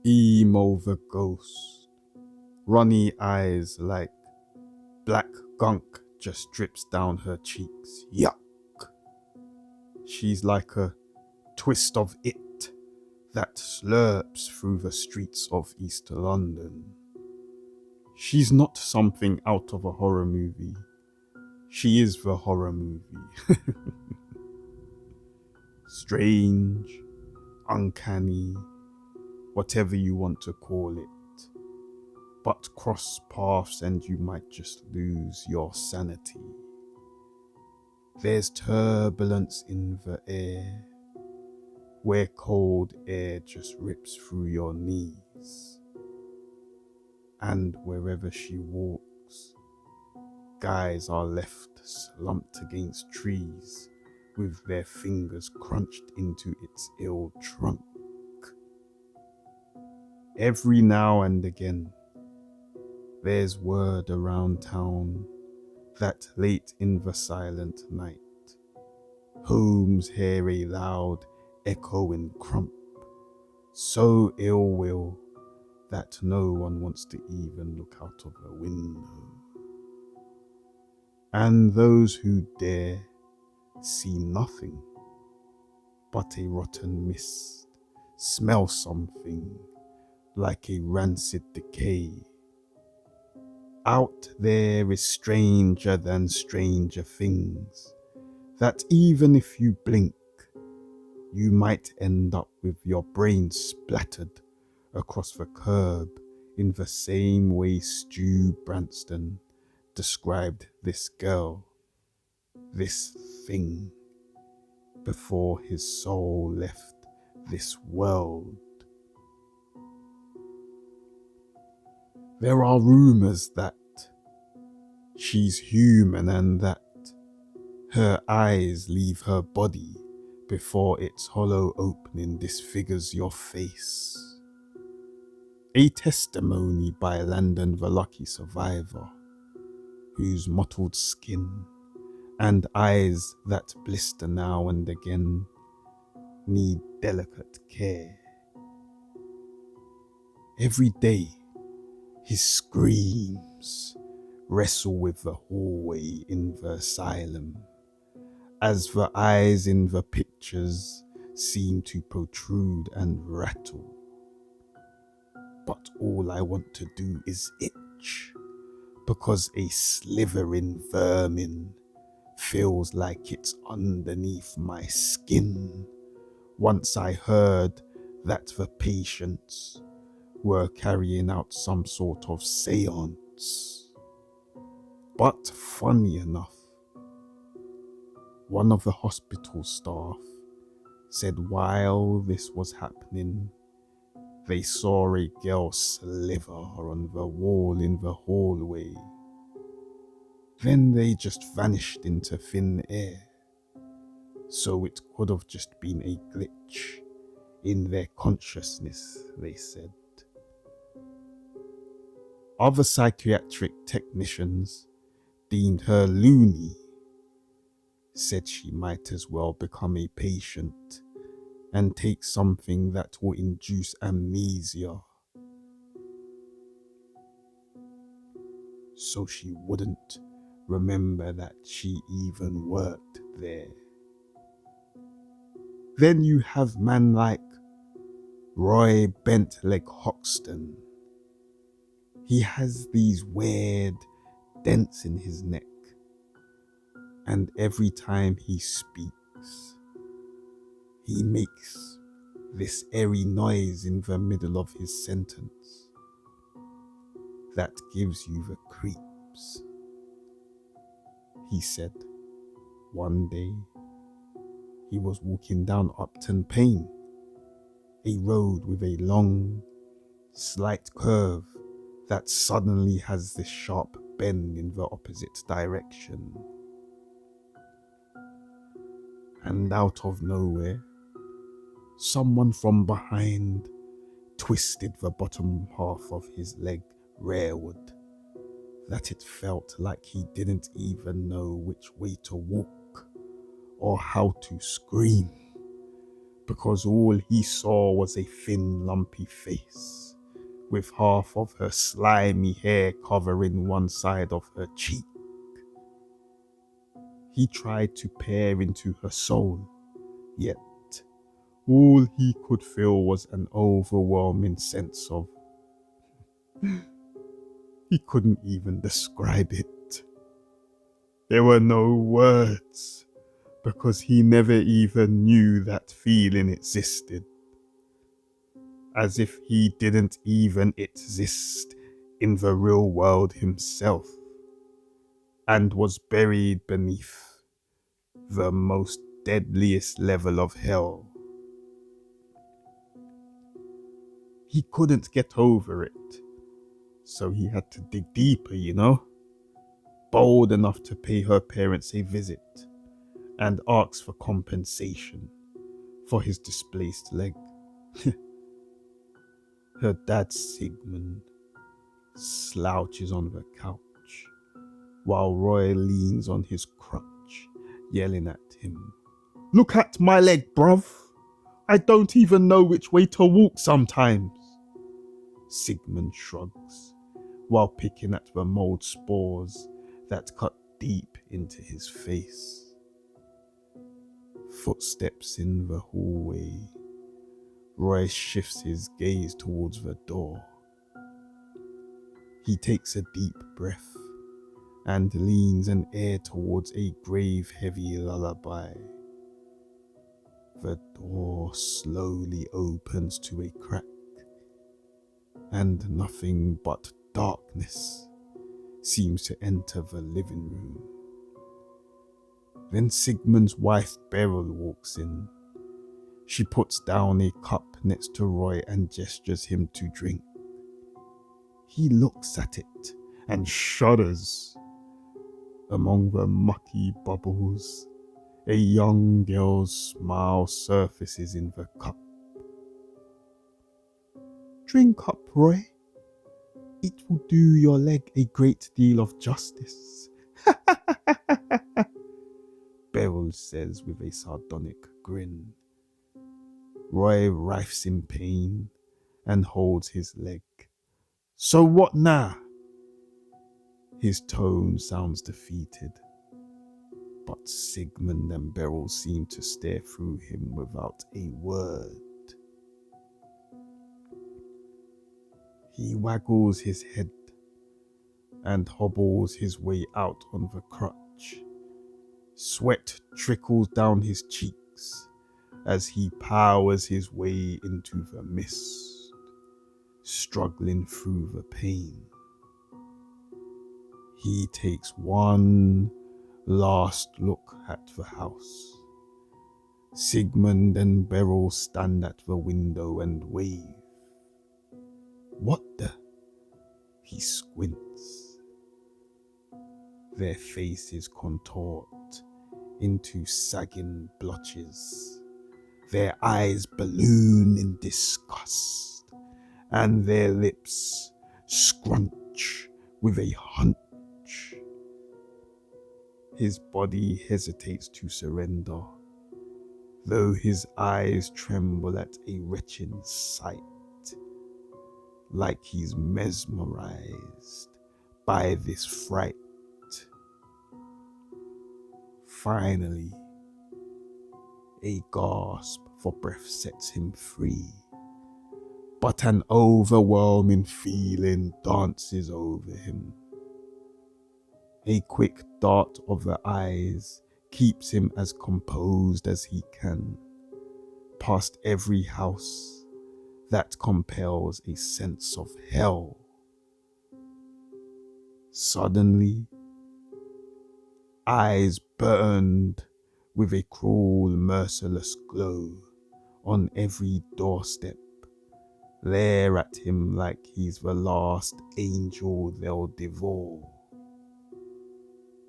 Emo the ghost, runny eyes like black gunk just drips down her cheeks. Yuck. She's like a twist of it that slurps through the streets of East London. She's not something out of a horror movie. She is the horror movie. Strange, uncanny, whatever you want to call it. But cross paths and you might just lose your sanity. There's turbulence in the air, where cold air just rips through your knees. And wherever she walks, guys are left slumped against trees with their fingers crunched into its ill trunk. Every now and again, there's word around town that late in the silent night, homes hear a loud echoing crump, so ill will that no one wants to even look out of a window. And those who dare see nothing but a rotten mist, smell something like a rancid decay. Out there is stranger than stranger things, that even if you blink, you might end up with your brain splattered across the curb in the same way Stu Branston described this girl, this thing, before his soul left this world. There are rumors that she's human and that her eyes leave her body before its hollow opening disfigures your face. A testimony by Landon the lucky survivor, whose mottled skin and eyes that blister now and again need delicate care. Every day, his screams wrestle with the hallway in the asylum, as the eyes in the pictures seem to protrude and rattle. But all I want to do is itch, because a slithering vermin feels like it's underneath my skin. Once I heard that the patients were carrying out some sort of seance. But funny enough, one of the hospital staff said while this was happening, they saw a girl slither on the wall in the hallway. Then they just vanished into thin air. So it could have just been a glitch in their consciousness, they said. Other psychiatric technicians deemed her loony, said she might as well become a patient and take something that will induce amnesia, so she wouldn't remember that she even worked there. Then you have man like Roy Bentleg Hoxton. He has these weird dents in his neck, and every time he speaks, he makes this airy noise in the middle of his sentence that gives you the creeps. He said one day he was walking down Upton Pane, a road with a long, slight curve that suddenly has this sharp bend in the opposite direction. And out of nowhere, someone from behind twisted the bottom half of his leg rearward, that it felt like he didn't even know which way to walk or how to scream, because all he saw was a thin, lumpy face, with half of her slimy hair covering one side of her cheek. He tried to peer into her soul, yet all he could feel was an overwhelming sense of... He couldn't even describe it. There were no words, because he never even knew that feeling existed. As if he didn't even exist in the real world himself, and was buried beneath the most deadliest level of hell. He couldn't get over it, so he had to dig deeper, bold enough to pay her parents a visit and ask for compensation for his displaced leg. Her dad, Sigmund, slouches on the couch while Roy leans on his crutch, yelling at him, "Look at my leg, bruv! I don't even know which way to walk sometimes." Sigmund shrugs while picking at the mold spores that cut deep into his face. Footsteps in the hallway. Roy shifts his gaze towards the door. He takes a deep breath and leans an ear towards a grave-heavy lullaby. The door slowly opens to a crack, and nothing but darkness seems to enter the living room. Then Sigmund's wife Beryl walks in. She puts down a cup next to Roy and gestures him to drink. He looks at it and shudders. Among the mucky bubbles, a young girl's smile surfaces in the cup. "Drink up, Roy. It will do your leg a great deal of justice," Beryl says with a sardonic grin. Roy writhes in pain and holds his leg. "So what now?" His tone sounds defeated, but Sigmund and Beryl seem to stare through him without a word. He waggles his head and hobbles his way out on the crutch. Sweat trickles down his cheeks as he powers his way into the mist, struggling through the pain. He takes one last look at the house. Sigmund and Beryl stand at the window and wave. "What the?" He squints. Their faces contort into sagging blotches. Their eyes balloon in disgust, and their lips scrunch with a hunch. His body hesitates to surrender, though his eyes tremble at a wretched sight, like he's mesmerized by this fright. Finally, a gasp for breath sets him free, but an overwhelming feeling dances over him. A quick dart of the eyes keeps him as composed as he can, past every house that compels a sense of hell. Suddenly, eyes burned with a cruel, merciless glow on every doorstep, glare at him like he's the last angel they'll devour.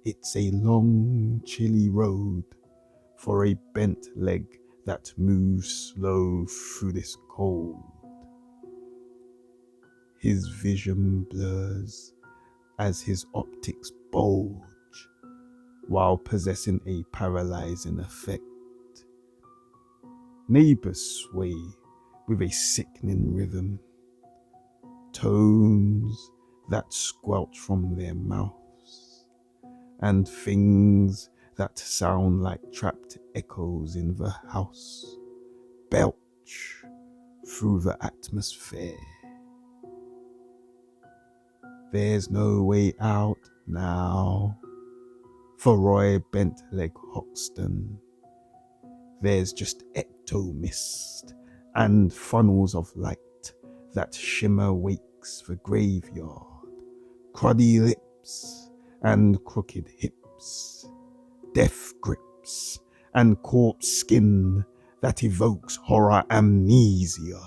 It's a long, chilly road for a bent leg that moves slow through this cold. His vision blurs as his optics bulge while possessing a paralyzing effect. Neighbours sway with a sickening rhythm, tones that squelch from their mouths, and things that sound like trapped echoes in the house belch through the atmosphere. There's no way out now for Roy Bentleg Hoxton. There's just ectomist and funnels of light that shimmer wakes the graveyard, cruddy lips and crooked hips, death grips and corpse skin that evokes horror amnesia.